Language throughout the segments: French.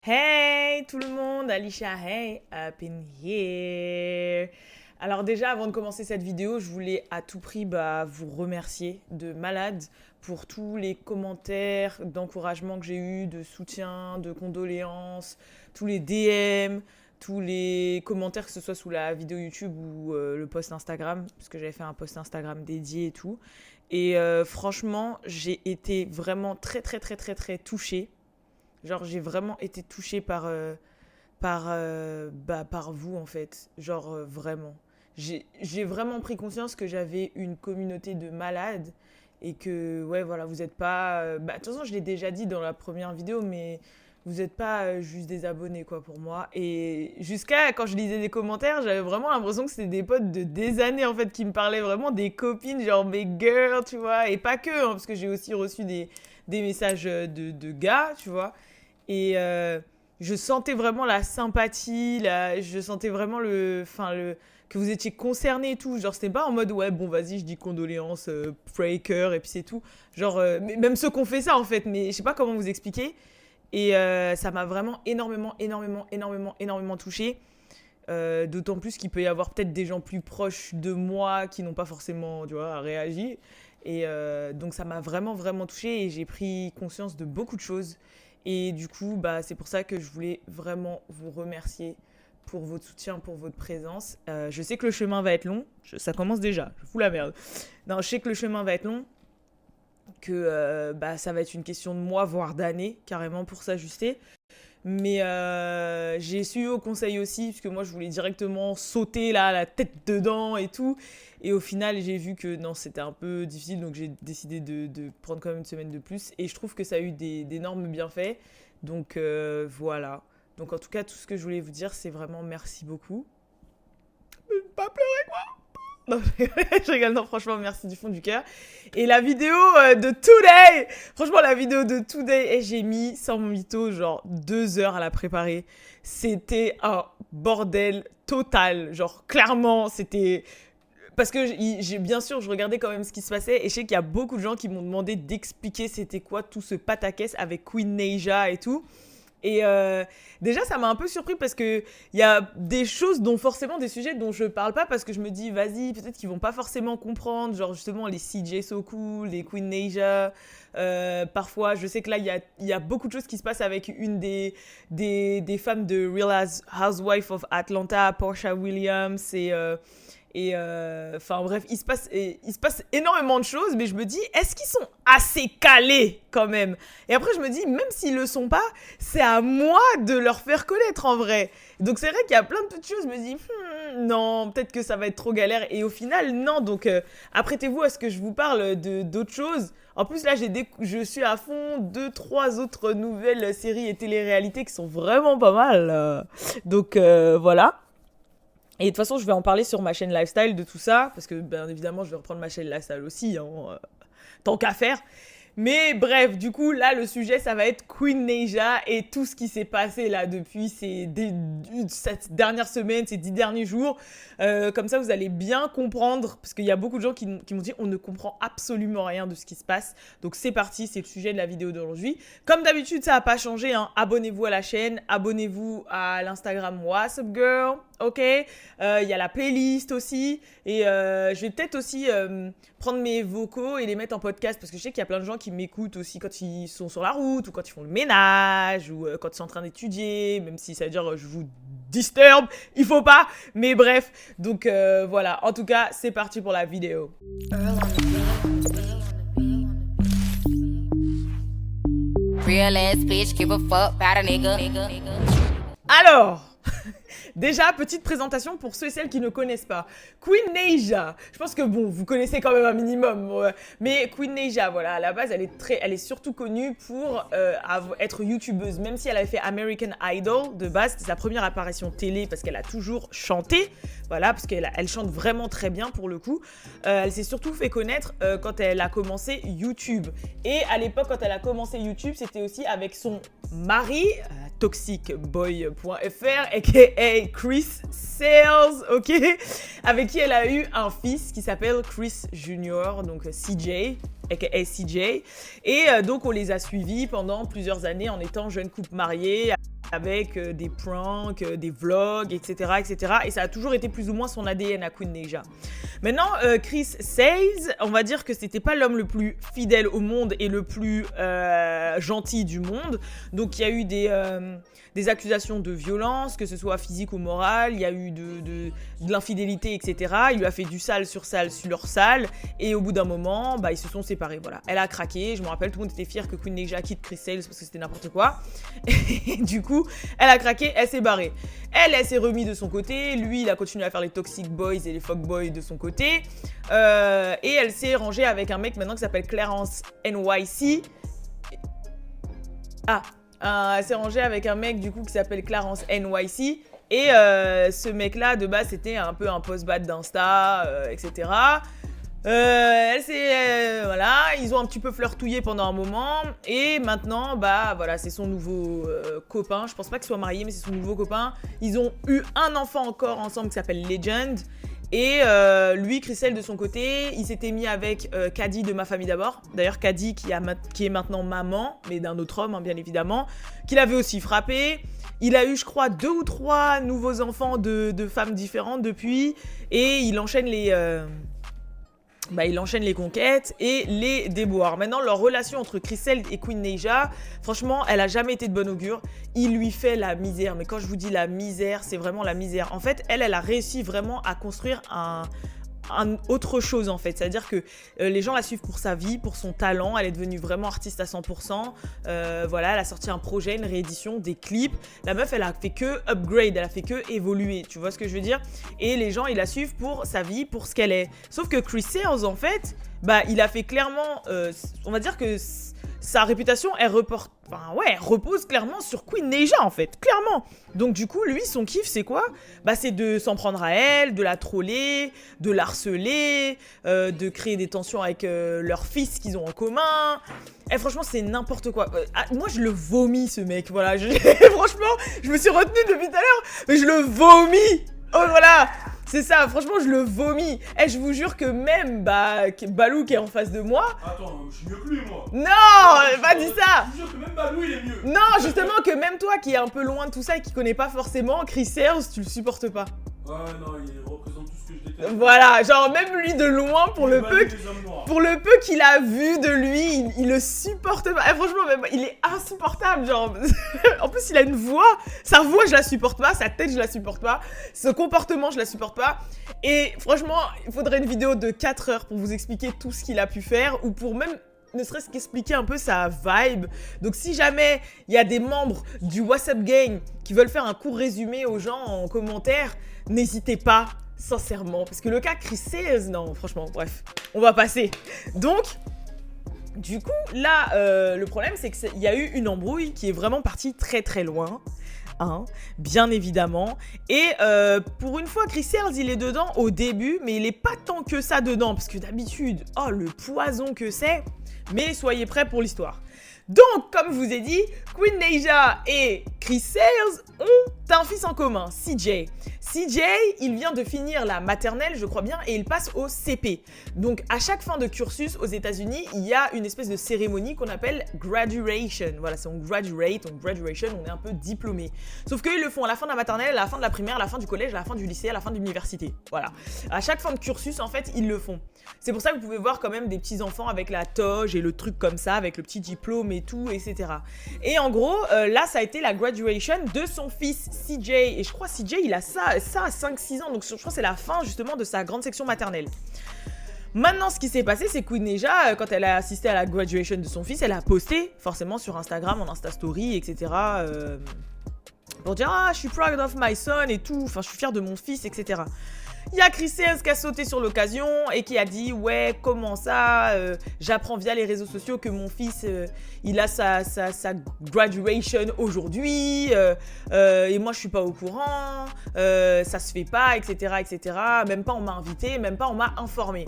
Hey tout le monde, Alicia, hey, up in here. Alors déjà, avant de commencer cette vidéo, je voulais à tout prix vous remercier de malade pour tous les commentaires d'encouragement que j'ai eu, de soutien, de condoléances, tous les DM, tous les commentaires, que ce soit sous la vidéo YouTube ou le post Instagram, parce que j'avais fait un post Instagram dédié et tout. Et franchement, j'ai été vraiment très touchée. Genre, j'ai vraiment été touchée par vous, en fait. Genre, vraiment. J'ai vraiment pris conscience que j'avais une communauté de malades et que, ouais, voilà, vous n'êtes pas... de toute façon, je l'ai déjà dit dans la première vidéo, mais vous n'êtes pas juste des abonnés, quoi, pour moi. Et jusqu'à quand je lisais des commentaires, j'avais vraiment l'impression que c'était des potes de des années, en fait, qui me parlaient vraiment des copines, genre mes girls, tu vois. Et pas que, hein, parce que j'ai aussi reçu des messages de gars, tu vois. Et je sentais vraiment la sympathie, je sentais vraiment que vous étiez concernés et tout. Genre, c'était pas en mode, ouais, bon, vas-y, je dis condoléances, breaker, et puis c'est tout. Genre, même ceux qui ont fait ça, en fait, mais je sais pas comment vous expliquer. Et ça m'a vraiment énormément touchée. D'autant plus qu'il peut y avoir peut-être des gens plus proches de moi qui n'ont pas forcément, tu vois, réagi. Et donc, ça m'a vraiment touchée et j'ai pris conscience de beaucoup de choses. Et du coup, c'est pour ça que je voulais vraiment vous remercier pour votre soutien, pour votre présence. Je sais que le chemin va être long. Ça commence déjà. Je fous la merde. Non, je sais que le chemin va être long. Que ça va être une question de mois, voire d'années, carrément, pour s'ajuster. Mais j'ai suivi au conseil aussi, puisque moi je voulais directement sauter là, la tête dedans et tout. Et au final, j'ai vu que non, c'était un peu difficile, donc j'ai décidé de prendre quand même une semaine de plus. Et je trouve que ça a eu d'énormes bienfaits. Donc voilà. Donc en tout cas, tout ce que je voulais vous dire, c'est vraiment merci beaucoup. Ne pas pleurer quoi. Non, je rigole, non, franchement, merci du fond du cœur. Et la vidéo de Today, franchement, la vidéo de Today, et j'ai mis, sans mon mytho, genre 2 heures à la préparer. C'était un bordel total. Genre, clairement, c'était... Parce que bien sûr, je regardais quand même ce qui se passait et je sais qu'il y a beaucoup de gens qui m'ont demandé d'expliquer c'était quoi tout ce pataquès avec Queen Naija et tout. Et déjà, ça m'a un peu surpris parce qu'il y a des choses dont forcément, des sujets dont je parle pas parce que je me dis, vas-y, peut-être qu'ils vont pas forcément comprendre, genre justement les CJ So Cool, les Queen Naija. Parfois, je sais que là, il y a beaucoup de choses qui se passent avec une des femmes de Real Housewife of Atlanta, Porsha Williams et enfin bref, il se passe énormément de choses, mais je me dis, est-ce qu'ils sont assez calés quand même? Et après, je me dis, même s'ils le sont pas, c'est à moi de leur faire connaître en vrai. Donc c'est vrai qu'il y a plein de petites choses, je me dis, non, peut-être que ça va être trop galère. Et au final, non. Donc apprêtez-vous à ce que je vous parle d'autres choses. En plus, là, je suis à fond 2-3 autres nouvelles séries et télé-réalités qui sont vraiment pas mal. Donc voilà. Et de toute façon, je vais en parler sur ma chaîne lifestyle de tout ça, parce que bien évidemment, je vais reprendre ma chaîne lifestyle aussi, hein, tant qu'à faire. Mais bref, du coup, là, le sujet, ça va être Queen Naija et tout ce qui s'est passé là depuis cette dernière semaine, ces 10 derniers jours. Comme ça, vous allez bien comprendre, parce qu'il y a beaucoup de gens qui m'ont dit on ne comprend absolument rien de ce qui se passe. Donc c'est parti, c'est le sujet de la vidéo d'aujourd'hui. Comme d'habitude, ça n'a pas changé, hein. Abonnez-vous à la chaîne, abonnez-vous à l'Instagram What's Up Girl, ok. Il y a la playlist aussi, et je vais peut-être aussi prendre mes vocaux et les mettre en podcast, parce que je sais qu'il y a plein de gens qui m'écoutent aussi quand ils sont sur la route, ou quand ils font le ménage, ou quand ils sont en train d'étudier, même si ça veut dire je vous disturbe, il faut pas, mais bref, donc voilà, en tout cas, c'est parti pour la vidéo. Real ass bitch, give a fuck about a nigga. Alors, déjà, petite présentation pour ceux et celles qui ne connaissent pas. Queen Naija, je pense que bon, vous connaissez quand même un minimum, ouais. Mais Queen Naija, voilà, à la base, elle est surtout connue pour être youtubeuse, même si elle avait fait American Idol de base, c'était sa première apparition télé parce qu'elle a toujours chanté, voilà, parce qu'elle chante vraiment très bien pour le coup. Elle s'est surtout fait connaître quand elle a commencé YouTube. Et à l'époque, quand elle a commencé YouTube, c'était aussi avec son mari, toxicboy.fr, aka Chris Sales, ok, avec qui elle a eu un fils qui s'appelle Chris Junior, donc CJ, aka CJ. Et donc on les a suivis pendant plusieurs années en étant jeune couple marié. avec des pranks, des vlogs, etc., etc. Et ça a toujours été plus ou moins son ADN à Queen Naija. Maintenant, Chris Says, on va dire que c'était pas l'homme le plus fidèle au monde et le plus gentil du monde. Donc il y a eu des accusations de violence, que ce soit physique ou morale. Il y a eu de l'infidélité, etc. Il lui a fait du sale sur sale. Et au bout d'un moment, bah, ils se sont séparés. Voilà. Elle a craqué. Je me rappelle, tout le monde était fier que Queen Naija quitte Chris Says parce que c'était n'importe quoi. Et du coup, elle a craqué, elle s'est barrée. Elle s'est remise de son côté. Lui, il a continué à faire les toxic boys et les fuck boys de son côté. Et elle s'est rangée avec un mec maintenant qui s'appelle Clarence NYC. Elle s'est rangée avec un mec du coup qui s'appelle Clarence NYC. Et ce mec-là, de base, c'était un peu un post-bad d'Insta, etc. Voilà, ils ont un petit peu flirtouillé pendant un moment. Et maintenant, bah voilà, c'est son nouveau copain. Je pense pas qu'ils soient mariés, mais c'est son nouveau copain. Ils ont eu un enfant encore ensemble qui s'appelle Legend. Et lui, Chriselle, de son côté, il s'était mis avec Caddy de Ma Famille d'abord. D'ailleurs, Caddy qui est maintenant maman, mais d'un autre homme, hein, bien évidemment, qui l'avait aussi frappé. Il a eu, je crois, 2 ou 3 nouveaux enfants de femmes différentes depuis. Et il enchaîne les conquêtes et les déboires. Maintenant, leur relation entre Chriselle et Queen Naija, franchement, elle a jamais été de bon augure. Il lui fait la misère. Mais quand je vous dis la misère, c'est vraiment la misère. En fait, elle a réussi vraiment à construire autre chose en fait, c'est-à-dire que les gens la suivent pour sa vie, pour son talent, elle est devenue vraiment artiste à 100%, voilà, elle a sorti un projet, une réédition, des clips, la meuf elle a fait que upgrade, elle a fait que évoluer, tu vois ce que je veux dire, et les gens ils la suivent pour sa vie, pour ce qu'elle est, sauf que Chris Sails en fait, bah il a fait clairement, on va dire que sa réputation, elle repose clairement sur Queen Naija, en fait, clairement. Donc, du coup, lui, son kiff, c'est quoi? Bah, c'est de s'en prendre à elle, de la troller, de la harceler, de créer des tensions avec leur fils qu'ils ont en commun. Et franchement, c'est n'importe quoi. Moi, je le vomis, ce mec, voilà. Franchement, je me suis retenue depuis tout à l'heure, mais je le vomis. Oh, voilà. C'est ça, franchement, je le vomis. Et je vous jure que même Balou qui est en face de moi... Attends, je suis mieux que lui, moi. Non, pas dit ça. Je vous jure que même Balou, il est mieux. Non, justement, que même toi qui est un peu loin de tout ça et qui connais pas forcément, Chris Sails, tu le supportes pas. Ouais, non, il représente tout ce que je déteste. Voilà, genre même lui de loin, pour le peu qu'il a vu de lui, il le supporte pas. Et franchement, même, il est insupportable, genre. En plus, il a une voix. Sa voix, je la supporte pas. Sa tête, je la supporte pas. Ce comportement, je la supporte pas. Et franchement, il faudrait une vidéo de 4 heures pour vous expliquer tout ce qu'il a pu faire ou pour même ne serait-ce qu'expliquer un peu sa vibe. Donc si jamais il y a des membres du WhatsApp Gang qui veulent faire un court résumé aux gens en commentaire, n'hésitez pas, sincèrement. Parce que le cas Chris Sails, non, franchement, bref, on va passer. Donc, du coup, là, le problème, c'est qu'il y a eu une embrouille qui est vraiment partie très très loin. Hein, bien évidemment. Et pour une fois, Chris Sails, il est dedans au début, mais il est pas tant que ça dedans. Parce que d'habitude, oh, le poison que c'est. Mais soyez prêts pour l'histoire. Donc, comme je vous ai dit, Queen Naija et Chris Sails ont un fils en commun, CJ. CJ, il vient de finir la maternelle, je crois bien, et il passe au CP. Donc, à chaque fin de cursus aux États-Unis, il y a une espèce de cérémonie qu'on appelle graduation. Voilà, c'est on graduate, on graduation, on est un peu diplômé. Sauf qu'ils le font à la fin de la maternelle, à la fin de la primaire, à la fin du collège, à la fin du lycée, à la fin de l'université. Voilà. À chaque fin de cursus, en fait, ils le font. C'est pour ça que vous pouvez voir quand même des petits enfants avec la toge et le truc comme ça, avec le petit diplôme et tout, etc. Et en gros, là, ça a été la graduation de son fils CJ. Et je crois CJ, il a ça à 5-6 ans. Donc je crois que c'est la fin justement de sa grande section maternelle. Maintenant, ce qui s'est passé, c'est que Queen Naija, quand elle a assisté à la graduation de son fils, elle a posté forcément sur Instagram, en Insta Story, etc. Pour dire « Ah, je suis proud of my son et tout, enfin, je suis fière de mon fils, etc. » Il y a Chris Sails qui a sauté sur l'occasion et qui a dit « Ouais, comment ça j'apprends via les réseaux sociaux que mon fils, il a sa graduation aujourd'hui, et moi, je suis pas au courant, ça se fait pas, etc., etc. Même pas on m'a invité, même pas on m'a informé. »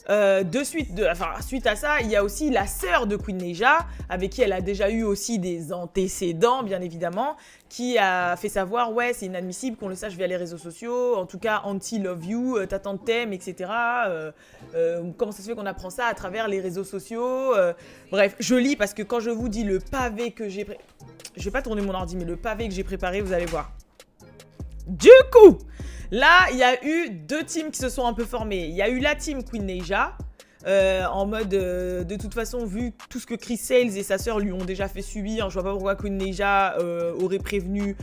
Suite à ça, il y a aussi la sœur de Queen Naija, avec qui elle a déjà eu aussi des antécédents, bien évidemment, qui a fait savoir, ouais, c'est inadmissible qu'on le sache via les réseaux sociaux, en tout cas, anti-love you, ta tante t'aime, etc. Comment ça se fait qu'on apprend ça à travers les réseaux sociaux Bref, je lis parce que quand je vous dis le pavé que j'ai préparé, je vais pas tourner mon ordi, mais le pavé que j'ai préparé, vous allez voir. Du coup, là, il y a eu 2 teams qui se sont un peu formés. Il y a eu la team Queen Naija, en mode, de toute façon, vu tout ce que Chris Sales et sa sœur lui ont déjà fait subir, je vois pas pourquoi Queen Naija aurait prévenu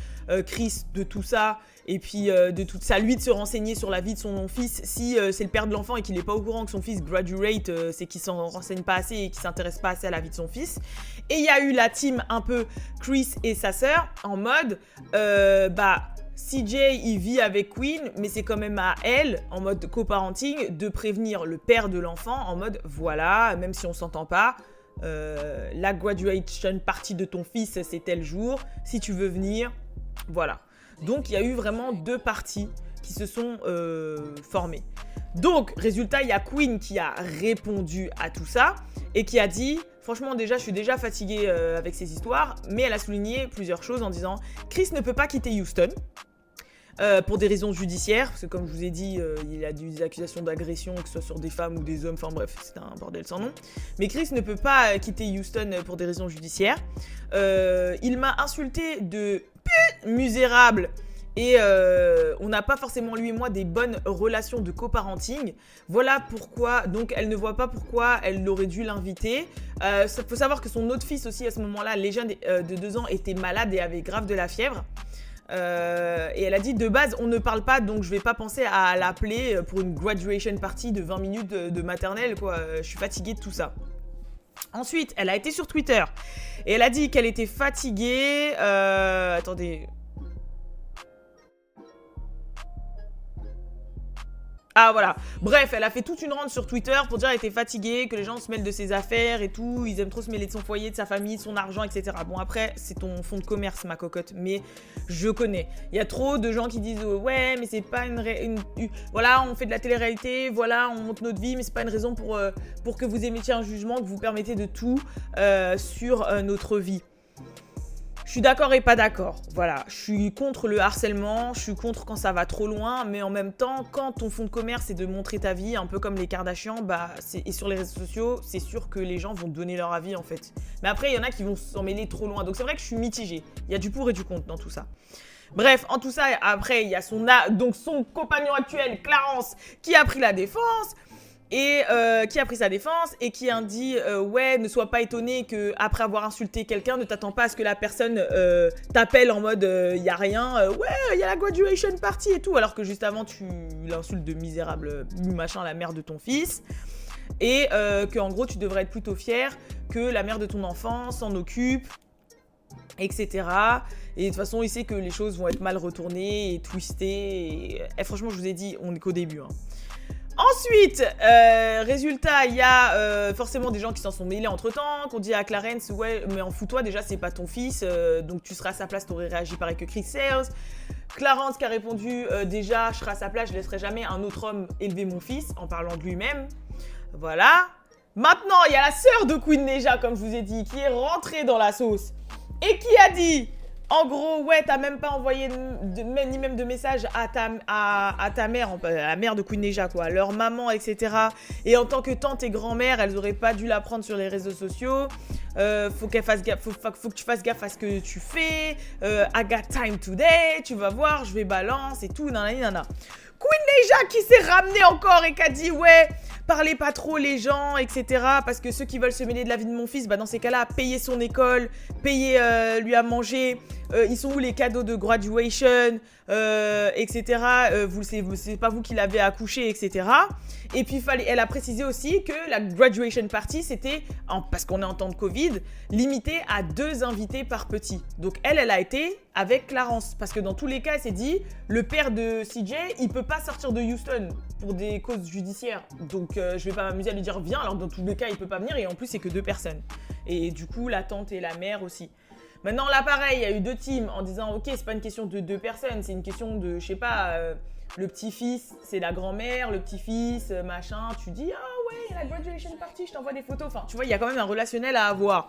Chris de tout ça, et puis de tout ça, lui de se renseigner sur la vie de son fils, si c'est le père de l'enfant et qu'il n'est pas au courant que son fils graduate, c'est qu'il s'en renseigne pas assez et qu'il s'intéresse pas assez à la vie de son fils. Et il y a eu la team un peu Chris et sa sœur, en mode, CJ, il vit avec Queen, mais c'est quand même à elle, en mode coparenting, de prévenir le père de l'enfant, en mode, voilà, même si on s'entend pas, la graduation party de ton fils, c'est tel jour, si tu veux venir, voilà. Donc, il y a eu vraiment 2 parties qui se sont formées. Donc, résultat, il y a Queen qui a répondu à tout ça, et qui a dit... Franchement, déjà, je suis déjà fatiguée avec ces histoires, mais elle a souligné plusieurs choses en disant « Chris ne peut pas quitter Houston ». Pour des raisons judiciaires, parce que comme je vous ai dit, il a des accusations d'agression, que ce soit sur des femmes ou des hommes, enfin bref, c'est un bordel sans nom. Mais Chris ne peut pas quitter Houston pour des raisons judiciaires. Il m'a insulté de misérable. Et on n'a pas forcément, lui et moi, des bonnes relations de coparenting. Voilà pourquoi, donc elle ne voit pas pourquoi elle aurait dû l'inviter. Il faut savoir que son autre fils aussi, à ce moment-là, les jeunes de 2 ans, était malade et avait grave de la fièvre. Et elle a dit, de base, on ne parle pas, donc je vais pas penser à l'appeler pour une graduation party de 20 minutes de maternelle, quoi. Je suis fatiguée de tout ça. Ensuite, elle a été sur Twitter et elle a dit qu'elle était fatiguée. Attendez... Ah voilà, bref, elle a fait toute une rante sur Twitter pour dire qu'elle était fatiguée, que les gens se mêlent de ses affaires et tout, ils aiment trop se mêler de son foyer, de sa famille, de son argent, etc. Bon après, c'est ton fonds de commerce ma cocotte, mais je connais. Il y a trop de gens qui disent ouais mais c'est pas voilà, on fait de la télé-réalité, voilà, on monte notre vie, mais c'est pas une raison pour que vous émettiez un jugement, que vous permettez de tout sur notre vie. Je suis d'accord et pas d'accord, voilà, je suis contre le harcèlement, je suis contre quand ça va trop loin, mais en même temps, quand ton fond de commerce est de montrer ta vie, un peu comme les Kardashians, et sur les réseaux sociaux, c'est sûr que les gens vont donner leur avis en fait. Mais après, il y en a qui vont s'en mêler trop loin, donc c'est vrai que je suis mitigée, il y a du pour et du contre dans tout ça. Bref, en tout ça, après, il y a son compagnon actuel, Clarence, qui a pris la défense, et qui a pris sa défense et qui a dit ouais, ne sois pas étonné que après avoir insulté quelqu'un, ne t'attends pas à ce que la personne t'appelle en mode y a rien, ouais, il y a la graduation party et tout, alors que juste avant tu l'insultes de misérable machin, la mère de ton fils, et que en gros tu devrais être plutôt fier que la mère de ton enfant s'en occupe, etc. Et de toute façon, il sait que les choses vont être mal retournées et twistées. Et franchement, je vous ai dit, on n'est qu'au début. Hein. Ensuite, résultat, il y a forcément des gens qui s'en sont mêlés entre-temps, qu'on dit à Clarence, ouais, mais en fous-toi, déjà, c'est pas ton fils, donc tu seras à sa place, t'aurais réagi pareil que Chris Sales. Clarence qui a répondu, déjà, je serai à sa place, je laisserai jamais un autre homme élever mon fils, en parlant de lui-même. Voilà. Maintenant, il y a la sœur de Queen Naija, comme je vous ai dit, qui est rentrée dans la sauce, et qui a dit... En gros, ouais, t'as même pas envoyé ni même de message à ta mère, la mère de Queen Naija, quoi, leur maman, etc. Et en tant que tante et grand-mère, elles auraient pas dû la prendre sur les réseaux sociaux. Faut qu'elle fasse gaffe, faut que tu fasses gaffe à ce que tu fais. I got time today, tu vas voir, je vais balance et tout, nanana. Queen Naija qui s'est ramenée encore et qui a dit ouais, parlez pas trop les gens, etc. Parce que ceux qui veulent se mêler de la vie de mon fils, dans ces cas-là, payer son école, payer lui à manger, ils sont où les cadeaux de graduation, etc. C'est pas vous qui l'avez accouché, etc. Et puis elle a précisé aussi que la graduation party, c'était, parce qu'on est en temps de Covid, limité à 2 invités par petit. Donc elle a été avec Clarence. Parce que dans tous les cas, elle s'est dit, le père de CJ, il peut pas sortir de Houston pour des causes judiciaires. Donc je vais pas m'amuser à lui dire, viens, alors dans tous les cas, il peut pas venir. Et en plus, c'est que 2 personnes. Et du coup, la tante et la mère aussi. Maintenant, là, pareil, il y a eu 2 teams en disant, ok, c'est pas une question de 2 personnes, c'est une question de, je sais pas, le petit-fils, c'est la grand-mère, le petit-fils, machin, tu dis, ah ouais, il y a la graduation party, je t'envoie des photos. Enfin, tu vois, il y a quand même un relationnel à avoir.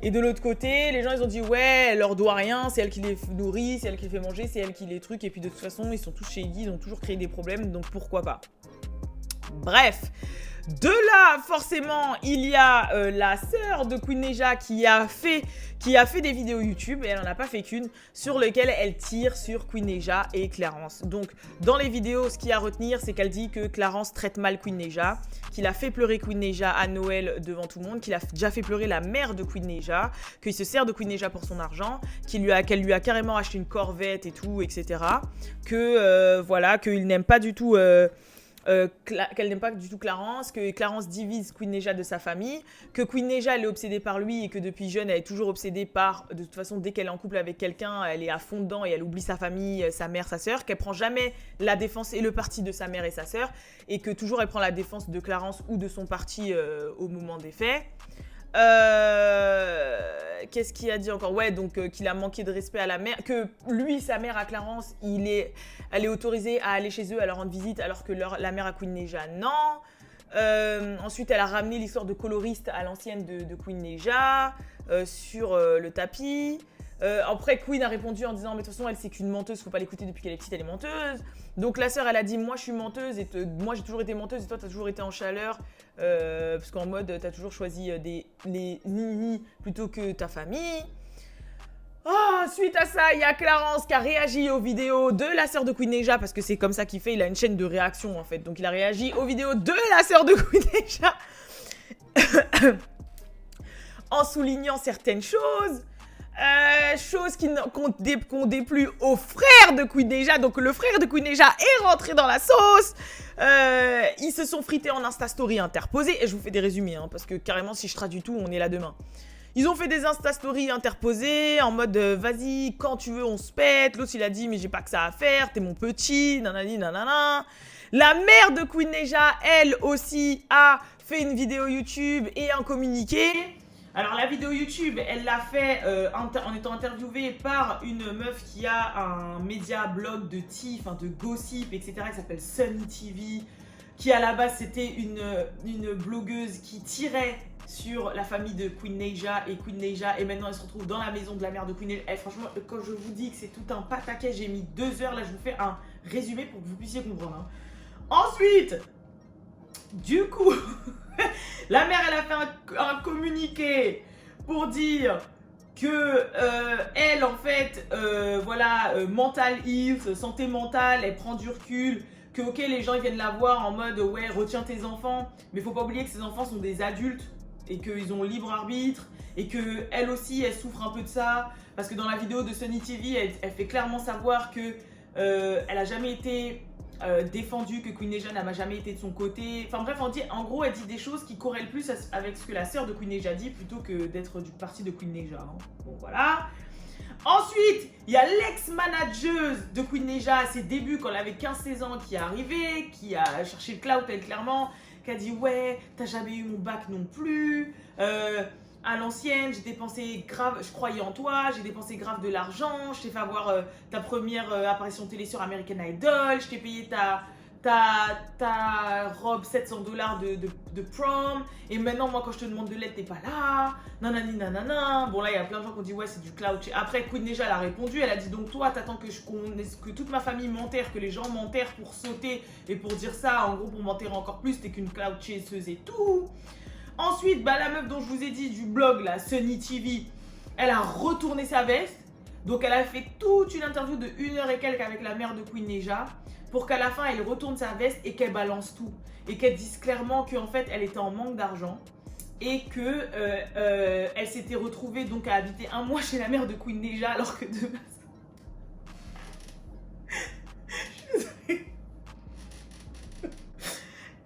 Et de l'autre côté, les gens, ils ont dit, ouais, elle leur doit rien, c'est elle qui les nourrit, c'est elle qui les fait manger, c'est elle qui les trucs. Et puis de toute façon, ils sont tous shady, ils ont toujours créé des problèmes, donc pourquoi pas. Bref. De là, forcément, il y a la sœur de Queen Neija qui a fait des vidéos YouTube, et elle n'en a pas fait qu'une, sur lesquelles elle tire sur Queen Neija et Clarence. Donc, dans les vidéos, ce qu'il y a à retenir, c'est qu'elle dit que Clarence traite mal Queen Neija, qu'il a fait pleurer Queen Neija à Noël devant tout le monde, qu'il a déjà fait pleurer la mère de Queen Neija, qu'il se sert de Queen Neija pour son argent, qu'elle lui a carrément acheté une Corvette et tout, etc. Voilà, qu'il n'aime pas du tout... qu'elle n'aime pas du tout Clarence, que Clarence divise Queen Neija de sa famille, que Queen Neija elle est obsédée par lui et que depuis jeune elle est toujours obsédée par, de toute façon dès qu'elle est en couple avec quelqu'un elle est à fond dedans et elle oublie sa famille, sa mère, sa sœur, qu'elle prend jamais la défense et le parti de sa mère et sa sœur et que toujours elle prend la défense de Clarence ou de son parti au moment des faits. Qu'est-ce qu'il a dit encore? Ouais, donc qu'il a manqué de respect à la mère, que lui, sa mère à Clarence, elle est autorisée à aller chez eux, à leur rendre visite, alors que la mère à Queen Neija, non. Ensuite, elle a ramené l'histoire de coloriste à l'ancienne de Queen Neija sur le tapis. Après, Queen a répondu en disant mais de toute façon, elle c'est qu'une menteuse, faut pas l'écouter depuis qu'elle est petite, elle est menteuse. Donc la sœur, elle a dit moi je suis menteuse et moi j'ai toujours été menteuse et toi t'as toujours été en chaleur parce qu'en mode t'as toujours choisi les ni plutôt que ta famille. Suite à ça, il y a Clarence qui a réagi aux vidéos de la sœur de Queen Neija parce que c'est comme ça qu'il fait, il a une chaîne de réaction en fait. Donc il a réagi aux vidéos de la sœur de Queen Neija en soulignant certaines choses. Choses qu'on déplu au frère de Queen Neija. Donc le frère de Queen Neija est rentré dans la sauce. Ils se sont frités en Insta Story interposés. Et je vous fais des résumés parce que carrément si je traduis tout on est là demain. Ils ont fait des Insta Story interposés en mode vas-y quand tu veux on se pète. L'autre il a dit mais j'ai pas que ça à faire, t'es mon petit, nanani nanana. La mère de Queen Neija elle aussi a fait une vidéo YouTube et un communiqué. Alors la vidéo YouTube, elle l'a fait en étant interviewée par une meuf qui a un média blog de tea, enfin de gossip, etc. qui s'appelle Sunny TV, qui à la base c'était une blogueuse qui tirait sur la famille de Queen Neija et maintenant elle se retrouve dans la maison de la mère de Queen Neija. Et franchement, quand je vous dis que c'est tout un pataquès, j'ai mis 2 heures, là je vous fais un résumé pour que vous puissiez comprendre. Ensuite, du coup... La mère, elle a fait un communiqué pour dire que elle, en fait, mental health, santé mentale, elle prend du recul, que ok, les gens ils viennent la voir en mode ouais, retiens tes enfants, mais faut pas oublier que ces enfants sont des adultes et qu'ils ont libre arbitre et que elle aussi, elle souffre un peu de ça parce que dans la vidéo de Sunny TV, elle fait clairement savoir que elle a jamais été défendu, que Queen Neija n'a jamais été de son côté. Enfin bref, en gros, elle dit des choses qui corrèlent plus avec ce que la sœur de Queen Neija dit plutôt que d'être du parti de Queen Neija. Bon, voilà. Ensuite, il y a l'ex-manageuse de Queen Neija à ses débuts, quand elle avait 15-16 ans, qui est arrivée, qui a cherché le clout, elle, clairement, qui a dit « Ouais, t'as jamais eu mon bac non plus. À l'ancienne, j'ai dépensé grave, je croyais en toi, j'ai dépensé grave de l'argent, je t'ai fait avoir ta première apparition télé sur American Idol, je t'ai payé ta robe $700 de prom, et maintenant, moi, quand je te demande de l'aide, t'es pas là, nanani nanana. » Bon, là, il y a plein de gens qui ont dit « Ouais, c'est du clout. » Après, Queen Neija, elle a répondu, elle a dit « Donc, toi, t'attends que toute ma famille m'enterre, que les gens m'enterrent pour sauter et pour dire ça, en gros, pour m'enterrer encore plus, t'es qu'une clout chaseuse et tout. » Ensuite, la meuf dont je vous ai dit du blog, la Sunny TV, elle a retourné sa veste. Donc, elle a fait toute une interview de 1 heure et quelques avec la mère de Queen Neija pour qu'à la fin, elle retourne sa veste et qu'elle balance tout. Et qu'elle dise clairement qu'en fait, elle était en manque d'argent et que elle s'était retrouvée donc à habiter 1 mois chez la mère de Queen Neija alors que de base...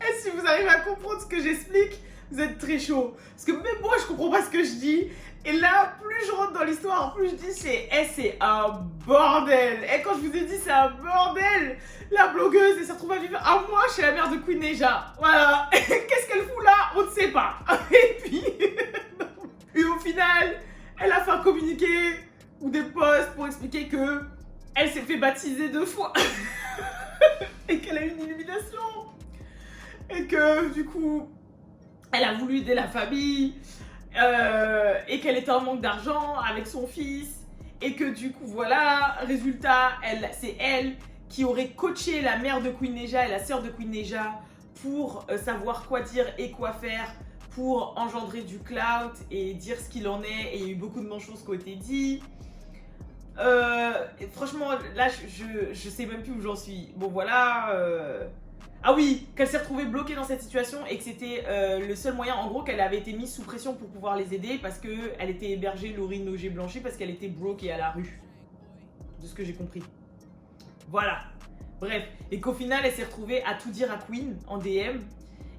Est-ce que vous arrivez à comprendre ce que j'explique? Vous êtes très chaud. Parce que même moi, je comprends pas ce que je dis. Et là, plus je rentre dans l'histoire, plus je dis c'est un bordel. Et quand je vous ai dit c'est un bordel, la blogueuse, elle s'est retrouvée à vivre 1 mois chez la mère de Queen Neija. Voilà. Qu'est-ce qu'elle fout là? On ne sait pas. Et puis, et au final, elle a fait un communiqué ou des posts pour expliquer que elle s'est fait baptiser 2 fois. Et qu'elle a eu une illumination. Et que du coup... elle a voulu aider la famille et qu'elle était en manque d'argent avec son fils et que du coup voilà, résultat, c'est elle qui aurait coaché la mère de Queen Neja et la sœur de Queen Neja pour savoir quoi dire et quoi faire pour engendrer du clout et dire ce qu'il en est, et il y a eu beaucoup de choses qui ont été dites. Franchement, là, je sais même plus où j'en suis. Bon, voilà. Ah oui, qu'elle s'est retrouvée bloquée dans cette situation et que c'était le seul moyen, en gros, qu'elle avait été mise sous pression pour pouvoir les aider parce qu'elle était hébergée, Laurie Nogé Blanchet, parce qu'elle était broke et à la rue. De ce que j'ai compris. Voilà. Bref. Et qu'au final, elle s'est retrouvée à tout dire à Queen en DM.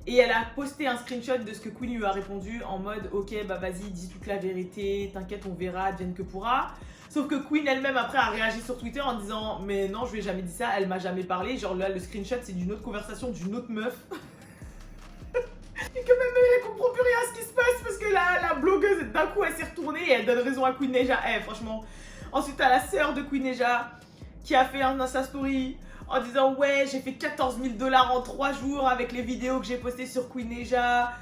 Et elle a posté un screenshot de ce que Queen lui a répondu en mode « Ok, bah vas-y, dis toute la vérité, t'inquiète, on verra, advienne que pourra ». Sauf que Queen elle-même après a réagi sur Twitter en disant « Mais non, je lui ai jamais dit ça, elle m'a jamais parlé ». Genre là, le screenshot, c'est d'une autre conversation d'une autre meuf. Et que même elle comprend plus rien à ce qui se passe parce que la blogueuse, d'un coup, elle s'est retournée et elle donne raison à Queen Neja. Franchement. Ensuite, t'as la sœur de Queen Neja qui a fait un Insta Story en disant ouais, j'ai fait 14 000 $ en 3 jours avec les vidéos que j'ai postées sur Queen Neja.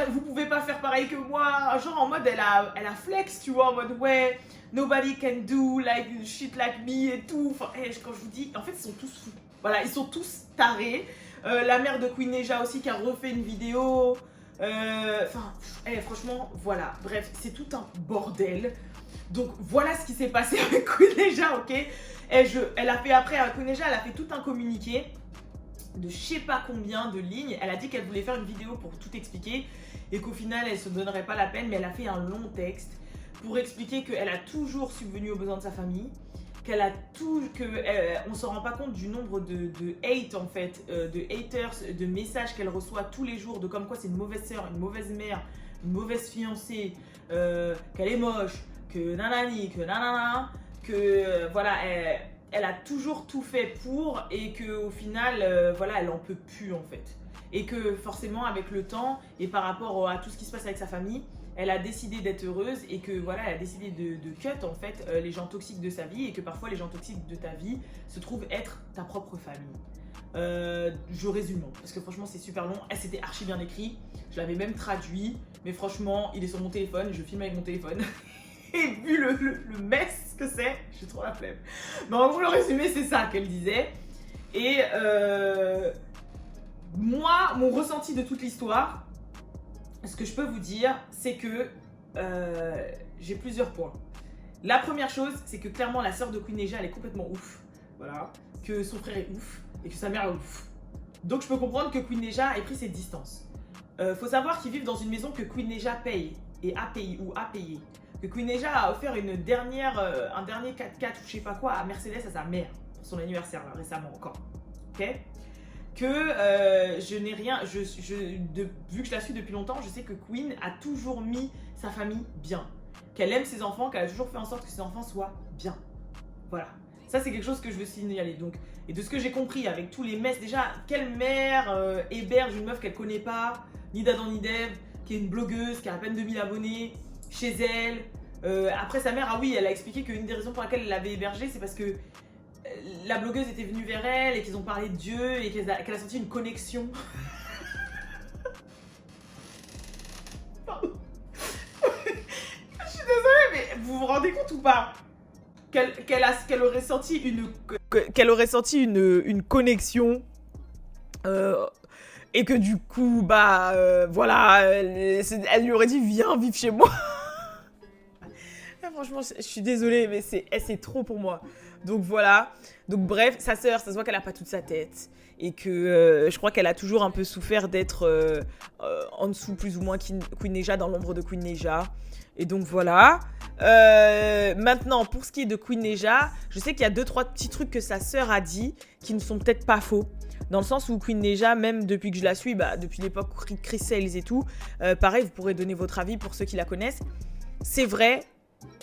Vous pouvez pas faire pareil que moi. Genre en mode elle a flex, tu vois, en mode ouais, nobody can do like shit like me et tout. Enfin, quand je vous dis, en fait ils sont tous fous. Voilà, ils sont tous tarés. La mère de Queen Neja aussi qui a refait une vidéo. Franchement, voilà. Bref, c'est tout un bordel. Donc voilà ce qui s'est passé avec Queen Neja, ok. Elle a fait après, Queen Neja, elle a fait tout un communiqué de je sais pas combien de lignes. Elle a dit qu'elle voulait faire une vidéo pour tout expliquer et qu'au final elle se donnerait pas la peine, mais elle a fait un long texte pour expliquer qu'elle a toujours subvenu aux besoins de sa famille, on se rend pas compte du nombre de hate en fait, de haters, de messages qu'elle reçoit tous les jours, de comme quoi c'est une mauvaise sœur, une mauvaise mère, une mauvaise fiancée, qu'elle est moche, que nanani, que nanana, que voilà, elle a toujours tout fait pour et qu'au final, voilà, elle en peut plus en fait. Et que forcément avec le temps et par rapport à tout ce qui se passe avec sa famille, elle a décidé d'être heureuse et que voilà, elle a décidé de cut en fait les gens toxiques de sa vie et que parfois les gens toxiques de ta vie se trouvent être ta propre famille. Je résume parce que franchement c'est super long. C'était archi bien écrit, je l'avais même traduit, mais franchement il est sur mon téléphone, je filme avec mon téléphone. Et vu le mess que c'est, j'ai trop la flemme. Mais en gros, le résumé, c'est ça qu'elle disait. Et moi, mon ressenti de toute l'histoire, ce que je peux vous dire, c'est que j'ai plusieurs points. La première chose, c'est que clairement, la sœur de Queen Neja, elle est complètement ouf. Voilà. Que son frère est ouf et que sa mère est ouf. Donc, je peux comprendre que Queen Neja ait pris ses distances. Faut savoir qu'ils vivent dans une maison que Queen Neja paye et a payé ou a payé. Que Queen Neja a offert un dernier 4x4 ou je sais pas quoi à Mercedes à sa mère pour son anniversaire là, récemment encore. Ok. Que je n'ai rien, vu que je la suis depuis longtemps, je sais que Queen a toujours mis sa famille bien. Qu'elle aime ses enfants, qu'elle a toujours fait en sorte que ses enfants soient bien. Voilà. Ça c'est quelque chose que je veux signaler. Donc, et de ce que j'ai compris avec tous les messes, déjà, quelle mère héberge une meuf qu'elle connaît pas, ni d'Adam ni d'Ève, qui est une blogueuse, qui a à peine 2000 abonnés, chez elle. Après sa mère, ah oui, elle a expliqué qu'une des raisons pour laquelle elle l'avait hébergée, c'est parce que la blogueuse était venue vers elle et qu'ils ont parlé de Dieu et qu'elle a senti une connexion. Pardon. Je suis désolée, mais vous vous rendez compte ou pas qu'elle aurait senti une connexion et que du coup, voilà, elle lui aurait dit viens vivre chez moi. Franchement, je suis désolée, mais c'est trop pour moi. Donc voilà. Donc bref, sa sœur, ça se voit qu'elle a pas toute sa tête. Et que je crois qu'elle a toujours un peu souffert d'être en dessous, plus ou moins, Queen Neja, dans l'ombre de Queen Neja. Et donc voilà. Maintenant, pour ce qui est de Queen Neja, je sais qu'il y a 2-3 petits trucs que sa sœur a dit qui ne sont peut-être pas faux. Dans le sens où Queen Neja, même depuis que je la suis, depuis l'époque Chris Sales et tout, pareil, vous pourrez donner votre avis pour ceux qui la connaissent. C'est vrai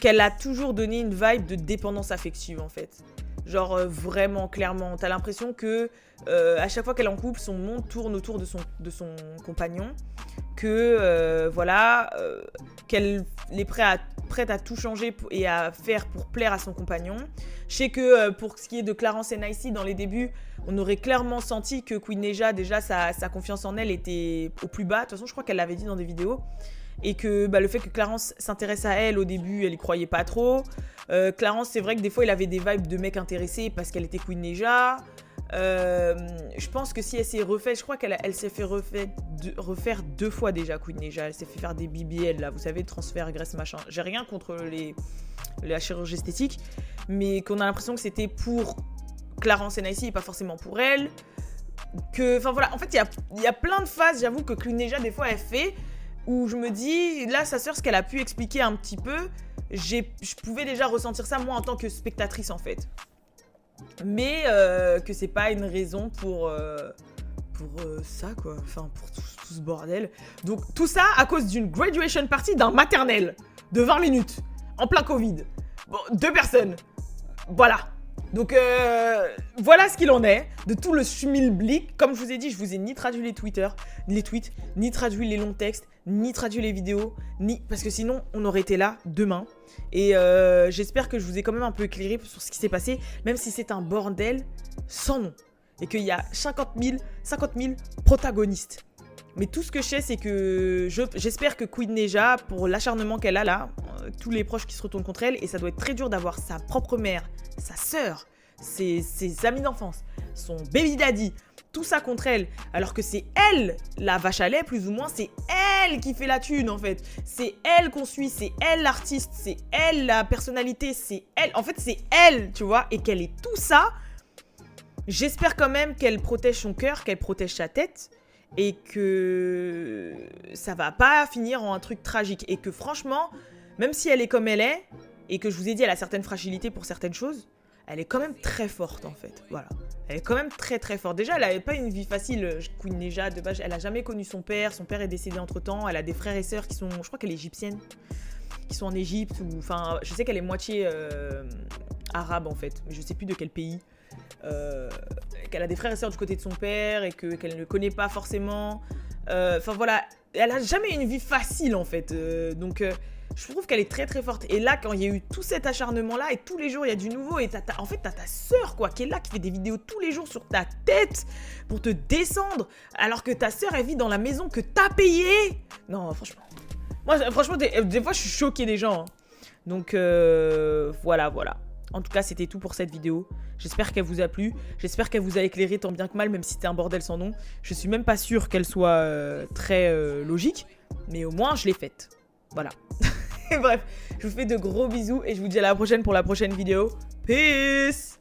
qu'elle a toujours donné une vibe de dépendance affective en fait. Genre vraiment, clairement. T'as l'impression que à chaque fois qu'elle est en couple, son monde tourne autour de son compagnon. Que voilà, qu'elle est prête à tout changer et à faire pour plaire à son compagnon. Je sais que pour ce qui est de Clarence et Nicey, dans les débuts, on aurait clairement senti que Queen Neja, déjà, sa confiance en elle était au plus bas. De toute façon, je crois qu'elle l'avait dit dans des vidéos. Et que le fait que Clarence s'intéresse à elle, au début, elle y croyait pas trop. Clarence, c'est vrai que des fois, il avait des vibes de mec intéressé parce qu'elle était Queen Neja. Je pense que si elle s'est refaite, je crois qu'elle s'est fait refaire 2 fois déjà Queen Neja. Elle s'est fait faire des BBL, là, vous savez, transfert, graisse, machin. J'ai rien contre la chirurgie esthétique, mais qu'on a l'impression que c'était pour Clarence et Nicey et pas forcément pour elle. Enfin voilà, en fait, il y a plein de phases, j'avoue, que Queen Neja, des fois, elle fait, où je me dis, là, sa sœur, ce qu'elle a pu expliquer un petit peu, je pouvais déjà ressentir ça, moi, en tant que spectatrice, en fait. Mais que c'est pas une raison pour ça, quoi. Enfin, pour tout ce bordel. Donc, tout ça à cause d'une graduation party d'un maternel de 20 minutes, en plein Covid. Bon, 2 personnes. Voilà. Donc, voilà ce qu'il en est de tout le schmilblick. Comme je vous ai dit, je vous ai ni traduit les tweets, ni traduit les longs textes, ni traduit les vidéos, parce que sinon, on aurait été là demain. Et j'espère que je vous ai quand même un peu éclairé sur ce qui s'est passé, même si c'est un bordel sans nom. Et qu'il y a 50 000 protagonistes. Mais tout ce que je sais, c'est que j'espère que Queen Neja, pour l'acharnement qu'elle a là, tous les proches qui se retournent contre elle, et ça doit être très dur d'avoir sa propre mère, sa sœur, ses amis d'enfance, son baby daddy, tout ça contre elle, alors que c'est elle, la vache à lait, plus ou moins, c'est elle qui fait la thune, en fait. C'est elle qu'on suit, c'est elle l'artiste, c'est elle la personnalité, c'est elle, en fait, c'est elle, tu vois, et qu'elle est tout ça. J'espère quand même qu'elle protège son cœur, qu'elle protège sa tête, et que ça va pas finir en un truc tragique. Et que franchement, même si elle est comme elle est, et que je vous ai dit, elle a certaines fragilités pour certaines choses, elle est quand même très forte, en fait. Voilà. Elle est quand même très très forte. Déjà, elle n'avait pas une vie facile, Queen Neja, de base. Elle a jamais connu son père. Son père est décédé entre-temps. Elle a des frères et sœurs qui sont, je crois qu'elle est égyptienne, qui sont en Égypte. Enfin, je sais qu'elle est moitié arabe, en fait. Mais je sais plus de quel pays. Qu'elle a des frères et sœurs du côté de son père et qu'elle ne connaît pas forcément. Enfin, voilà. Elle a jamais eu une vie facile, en fait. Donc... je trouve qu'elle est très très forte. Et là, quand il y a eu tout cet acharnement-là, et tous les jours, il y a du nouveau, et en fait, t'as ta sœur, quoi, qui est là, qui fait des vidéos tous les jours sur ta tête pour te descendre, alors que ta sœur, elle vit dans la maison que t'as payée. Non, franchement. Moi, franchement, des fois, je suis choquée des gens. Hein. Donc, voilà. En tout cas, c'était tout pour cette vidéo. J'espère qu'elle vous a plu. J'espère qu'elle vous a éclairé tant bien que mal, même si c'était un bordel sans nom. Je suis même pas sûre qu'elle soit très logique, mais au moins, je l'ai faite. Voilà. Bref, je vous fais de gros bisous et je vous dis à la prochaine pour la prochaine vidéo. Peace!